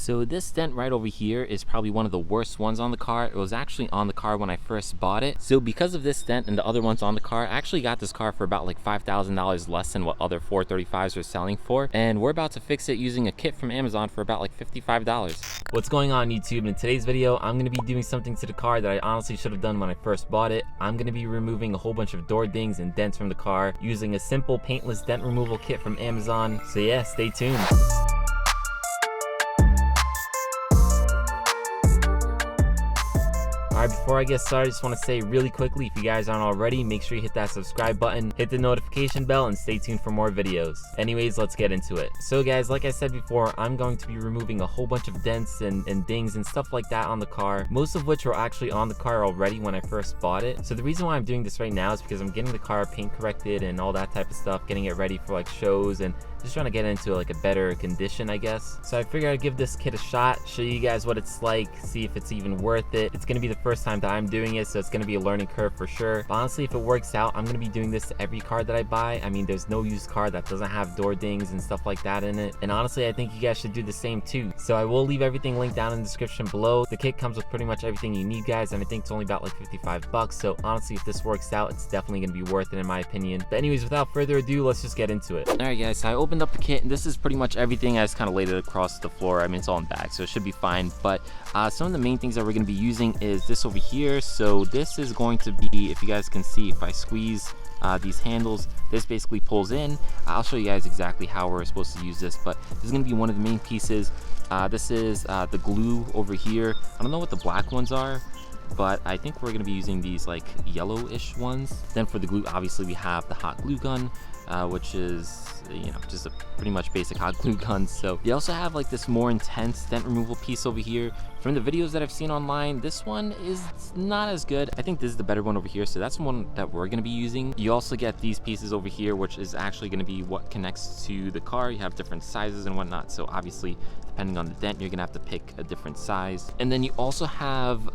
So this dent right over here is probably one of the worst ones on the car. It was actually on the car when I first bought it. So because of this dent and the other ones on the car, I actually got this car for about like $5,000 less than what other 435s are selling for. And we're about to fix it using a kit from Amazon for about like $55. What's going on YouTube? In today's video, I'm gonna be doing something to the car that I honestly should have done when I first bought it. I'm gonna be removing a whole bunch of door dings and dents from the car using a simple paintless dent removal kit from Amazon. So yeah, stay tuned. Alright, before I get started, I just want to say really quickly, if you guys aren't already, make sure you hit that subscribe button, hit the notification bell, and stay tuned for more videos. Anyways, let's get into it. So guys, like I said before, I'm going to be removing a whole bunch of dents and dings and stuff like that on the car, most of which were actually on the car already when I first bought it. So the reason why I'm doing this right now is because I'm getting the car paint corrected and all that type of stuff, getting it ready for like shows and just trying to get into like a better condition, I guess. So I figured I'd give this kit a shot, show you guys what it's like, see if it's even worth it. It's gonna be the first time that I'm doing it, so it's gonna be a learning curve for sure. But honestly, if it works out, I'm gonna be doing this to every car that I buy. I mean, there's no used car that doesn't have door dings and stuff like that in it. And honestly, I think you guys should do the same too. So I will leave everything linked down in the description below. The kit comes with pretty much everything you need, guys, and I think it's only about like 55 bucks. So honestly, if this works out, it's definitely gonna be worth it in my opinion. But anyways, without further ado, let's just get into it. All right, guys, so I opened up the kit, and this is pretty much everything. I just kind of laid it across the floor. I mean, it's all in bags, so it should be fine. But some of the main things that we're going to be using is this over here. So this is going to be, if you guys can see, if I squeeze these handles, this basically pulls in. I'll show you guys exactly how we're supposed to use this, but this is going to be one of the main pieces. This is the glue over here. I don't know what the black ones are, but I think we're going to be using these like yellowish ones. Then for the glue, obviously we have the hot glue gun, which is, you know, just a pretty much basic hot glue gun. So they also have like this more intense dent removal piece over here. From the videos that I've seen online, this one is not as good. I think this is the better one over here, so that's the one that we're going to be using. You also get these pieces over here, which is actually going to be what connects to the car. You have different sizes and whatnot, so obviously depending on the dent, you're gonna have to pick a different size. And then you also have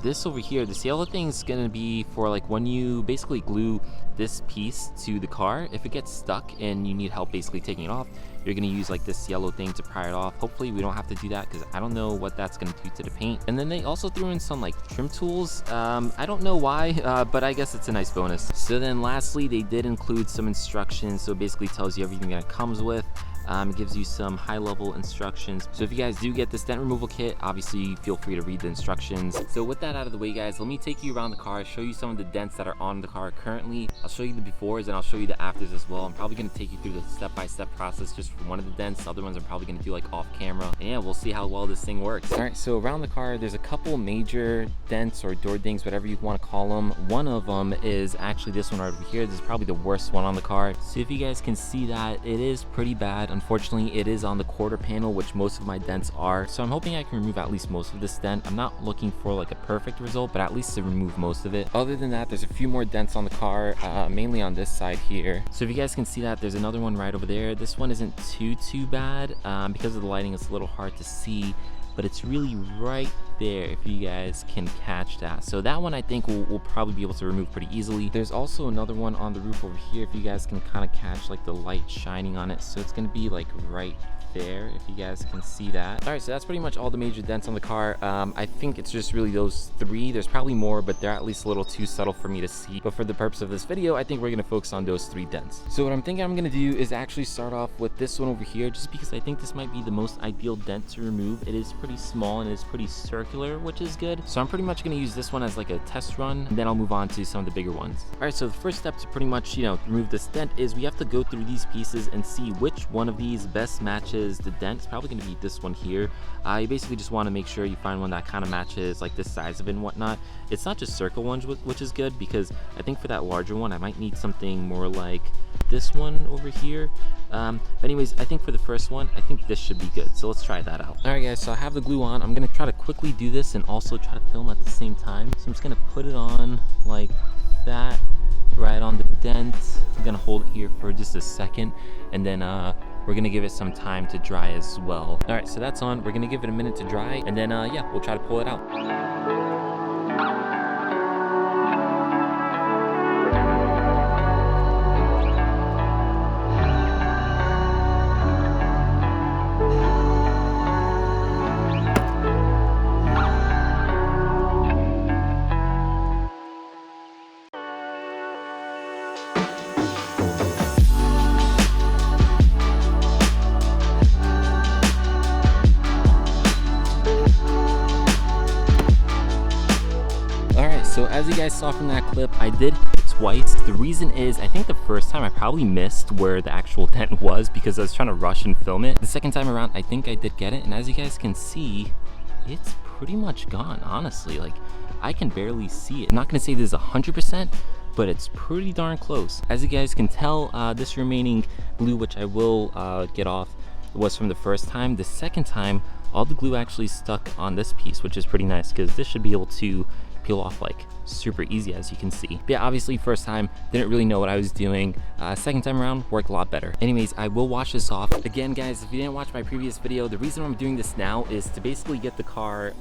this over here. This yellow thing is gonna be for like when you basically glue this piece to the car. If it gets stuck and you need help basically taking it off, you're gonna use like this yellow thing to pry it off. Hopefully we don't have to do that, because I don't know what that's gonna do to the paint. And then they also threw in some like trim tools. I don't know why, but I guess it's a nice bonus. So then lastly, they did include some instructions. So it basically tells you everything that it comes with. It gives you some high-level instructions. So if you guys do get this dent removal kit, obviously feel free to read the instructions. So with that out of the way, guys, let me take you around the car, show you some of the dents that are on the car currently. I'll show you the befores and I'll show you the afters as well. I'm probably going to take you through the step-by-step process just for one of the dents. Other ones I'm probably going to do like off camera. And yeah, we'll see how well this thing works. All right, so around the car, there's a couple major dents or door dings, whatever you want to call them. One of them is actually this one right over here. This is probably the worst one on the car. So if you guys can see that, it is pretty bad. Unfortunately, it is on the quarter panel, which most of my dents are. So I'm hoping I can remove at least most of this dent. I'm not looking for like a perfect result, but at least to remove most of it. Other than that, there's a few more dents on the car, mainly on this side here. So if you guys can see that, there's another one right over there. This one isn't too bad. Because of the lighting, it's a little hard to see, but it's really right there if you guys can catch that. So that one I think we'll probably be able to remove pretty easily. There's also another one on the roof over here if you guys can kind of catch like the light shining on it. So it's gonna be like right there if you guys can see that. All right, so that's pretty much all the major dents on the car. I think it's just really those three. There's probably more, but they're at least a little too subtle for me to see. But for the purpose of this video, I think we're gonna focus on those three dents. So what I'm thinking I'm gonna do is actually start off with this one over here, just because I think this might be the most ideal dent to remove. It is pretty small and it's pretty circular, which is good. So I'm pretty much gonna use this one as like a test run, and then I'll move on to some of the bigger ones. All right, so the first step to pretty much, you know, remove this dent is we have to go through these pieces and see which one of these best matches the dent. It's probably going to be this one here. You basically just want to make sure you find one that kind of matches like the size of it and whatnot. It's not just circle ones, which is good, because I think for that larger one I might need something more like this one over here. But anyways, I think for the first one, I think this should be good, so let's try that out. All right guys, so I have the glue on. I'm gonna try to quickly do this and also try to film at the same time. So I'm just gonna put it on like that, right on the dent. I'm gonna hold it here for just a second, and then we're gonna give it some time to dry as well. All right, so that's on. We're gonna give it a minute to dry, and then yeah, we'll try to pull it out. as you guys saw from that clip, I did hit it twice. The reason is, I think the first time I probably missed where the actual dent was because I was trying to rush and film it. The second time around, I think I did get it, and as you guys can see, it's pretty much gone, honestly. Like, I can barely see it. I'm not gonna say this is 100%, but it's pretty darn close. As you guys can tell, this remaining glue, which I will get off, was from the first time. The second time, all the glue actually stuck on this piece, which is pretty nice because this should be able to peel off like super easy, as you can see. But yeah, obviously first time didn't really know what I was doing. Second time around worked a lot better. Anyways, I will wash this off. Again guys, if you didn't watch my previous video, the reason I'm doing this now is to basically get the car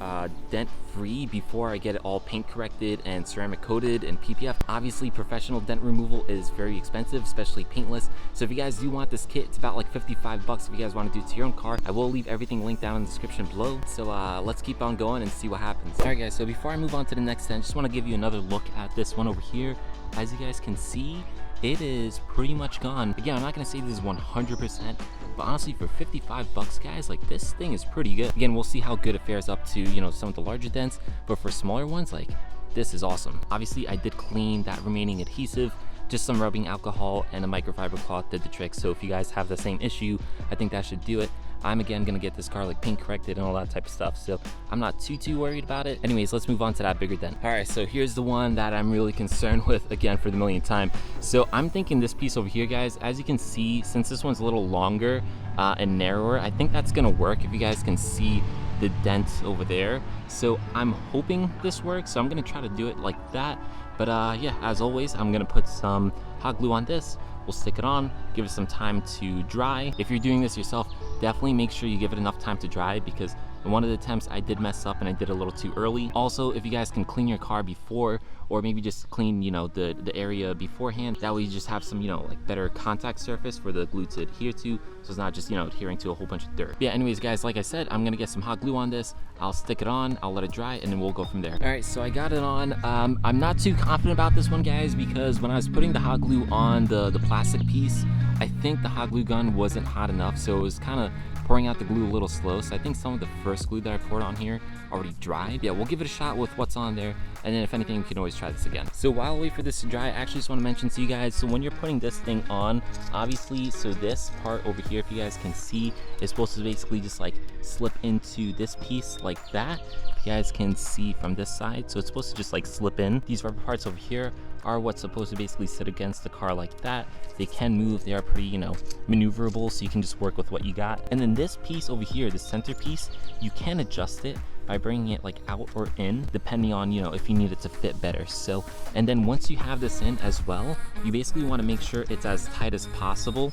dent free before I get it all paint corrected and ceramic coated and PPF. Obviously professional dent removal is very expensive, especially paintless. So if you guys do want this kit, it's about like 55 bucks if you guys want to do it to your own car. I will leave everything linked down in the description below. So let's keep on going and see what happens. All right guys, so before I move on to the next dent, just want to give you another look at this one over here. As you guys can see, it is pretty much gone. Again, I'm not gonna say this is 100%, but honestly for 55 bucks guys, like this thing is pretty good. Again, we'll see how good it fares up to, you know, some of the larger dents, but for smaller ones, like this is awesome. Obviously I did clean that remaining adhesive. Just some rubbing alcohol and a microfiber cloth did the trick. So if you guys have the same issue, I think that should do it. I'm again gonna get this car like paint corrected and all that type of stuff, so I'm not too worried about it. Anyways, let's move on to that bigger dent. All right, so here's the one that I'm really concerned with, again for the millionth time. So I'm thinking this piece over here guys, as you can see, since this one's a little longer and narrower, I think that's gonna work. If you guys can see the dent over there, so I'm hoping this works. So I'm gonna try to do it like that. But yeah, as always, I'm gonna put some hot glue on this. We'll stick it on, give it some time to dry. If you're doing this yourself, definitely make sure you give it enough time to dry, because in one of the attempts I did mess up and I did a little too early. Also, if you guys can clean your car before, or maybe just clean, you know, the area beforehand, that way you just have some, you know, like better contact surface for the glue to adhere to, so it's not just, you know, adhering to a whole bunch of dirt. But yeah, anyways guys, like I said, I'm gonna get some hot glue on this. I'll stick it on, I'll let it dry, and then we'll go from there. All right, so I got it on. I'm not too confident about this one guys, because when I was putting the hot glue on the plastic piece, I think the hot glue gun wasn't hot enough, so it was kind of pouring out the glue a little slow. So I think some of the first glue that I poured on here already dried. Yeah, we'll give it a shot with what's on there, and then if anything, we can always try this again. So while I wait for this to dry, I actually just want to mention to you guys, so when you're putting this thing on, obviously, so this part over here, if you guys can see, is supposed to basically just like slip into this piece like that. If you guys can see from this side, so it's supposed to just like slip in. These rubber parts over here are what's supposed to basically sit against the car like that. They can move, they are pretty, you know, maneuverable, so you can just work with what you got. And then this piece over here, the center piece, you can adjust it by bringing it like out or in, depending on, you know, if you need it to fit better. So, and then once you have this in as well, you basically want to make sure it's as tight as possible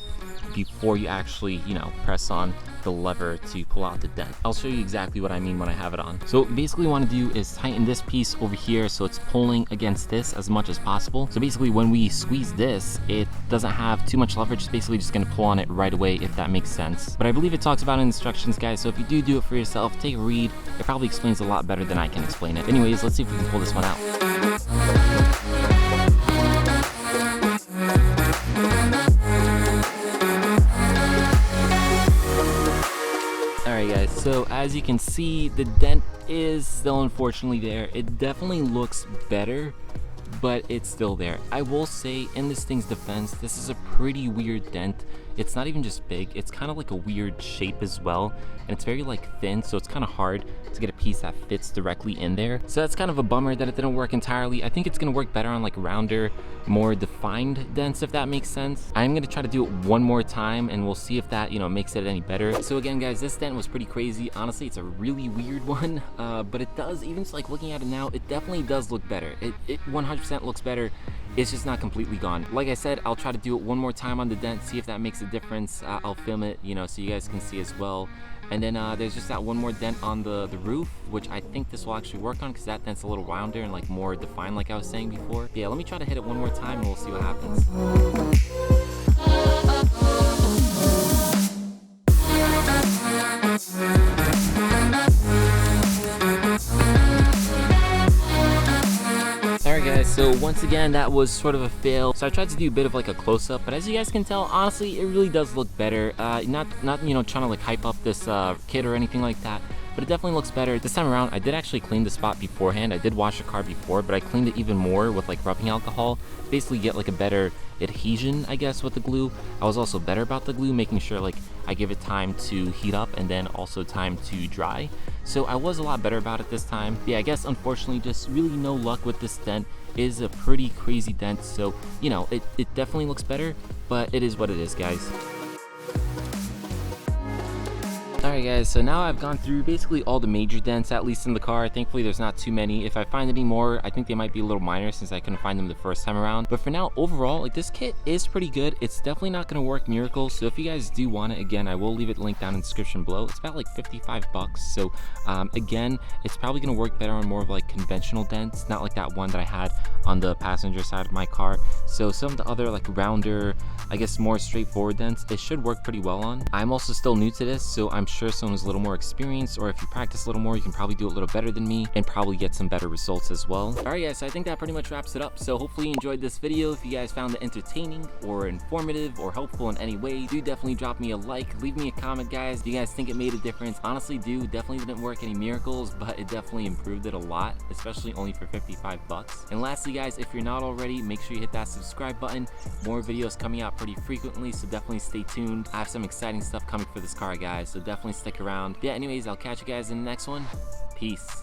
before you actually, you know, press on the lever to pull out the dent. I'll show you exactly what I mean when I have it on. So what you basically want to do is tighten this piece over here so it's pulling against this as much as possible. So basically when we squeeze this, it doesn't have too much leverage. It's basically just going to pull on it right away, if that makes sense. But I believe it talks about it in instructions guys, so if you do it for yourself, take a read. It probably explains a lot better than I can explain it. Anyways, let's see if we can pull this one out. Alright guys, so as you can see, the dent is still unfortunately there. It definitely looks better, but it's still there. I will say, in this thing's defense, this is a pretty weird dent. It's not even just big, it's kind of like a weird shape as well, and it's very like thin, so it's kind of hard to get a piece that fits directly in there. So that's kind of a bummer that it didn't work entirely. I think it's gonna work better on like rounder, more defined dents, if that makes sense. I'm gonna try to do it one more time and we'll see if that, you know, makes it any better. So again guys, this dent was pretty crazy. Honestly, it's a really weird one, but it does, even just like looking at it now, it definitely does look better. It 100% looks better. It's just not completely gone. Like I said, I'll try to do it one more time on the dent, see if that makes a difference. I'll film it, you know, so you guys can see as well. And then there's just that one more dent on the roof, which I think this will actually work on, because that dent's a little rounder and like more defined, like I was saying before. But yeah, let me try to hit it one more time and we'll see what happens. Alright guys, so once again, that was sort of a fail. So I tried to do a bit of like a close-up, but as you guys can tell, honestly, it really does look better. Not you know, trying to like hype up this kit or anything like that, but it definitely looks better. This time around, I did actually clean the spot beforehand. I did wash the car before, but I cleaned it even more with like rubbing alcohol, basically get like a better adhesion, I guess, with the glue. I was also better about the glue, making sure like I give it time to heat up and then also time to dry. So I was a lot better about it this time. Yeah, I guess unfortunately just really no luck with this dent. It is a pretty crazy dent, so you know, it definitely looks better, but it is what it is, guys. Alright guys, so now I've gone through basically all the major dents, at least in the car. Thankfully there's not too many. If I find any more, I think they might be a little minor since I couldn't find them the first time around. But for now, overall, like, this kit is pretty good. It's definitely not going to work miracles, so if you guys do want it, again, I will leave it linked down in the description below. It's about like 55 bucks, so again, it's probably going to work better on more of like conventional dents, not like that one that I had on the passenger side of my car. So some of the other like rounder, I guess more straightforward dents, it should work pretty well on. I'm also still new to this, so I'm sure someone who's a little more experienced, or if you practice a little more, you can probably do it a little better than me and probably get some better results as well. Alright guys, so I think that pretty much wraps it up. So hopefully you enjoyed this video. If you guys found it entertaining or informative or helpful in any way, do definitely drop me a like, leave me a comment, guys. Do you guys think it made a difference? Honestly, definitely didn't work any miracles, but it definitely improved it a lot, especially only for 55 bucks. And lastly guys, if you're not already, make sure you hit that subscribe button. More videos coming out pretty frequently, so definitely stay tuned. I have some exciting stuff coming for this car, guys, so definitely stick around. Yeah, anyways, I'll catch you guys in the next one. Peace.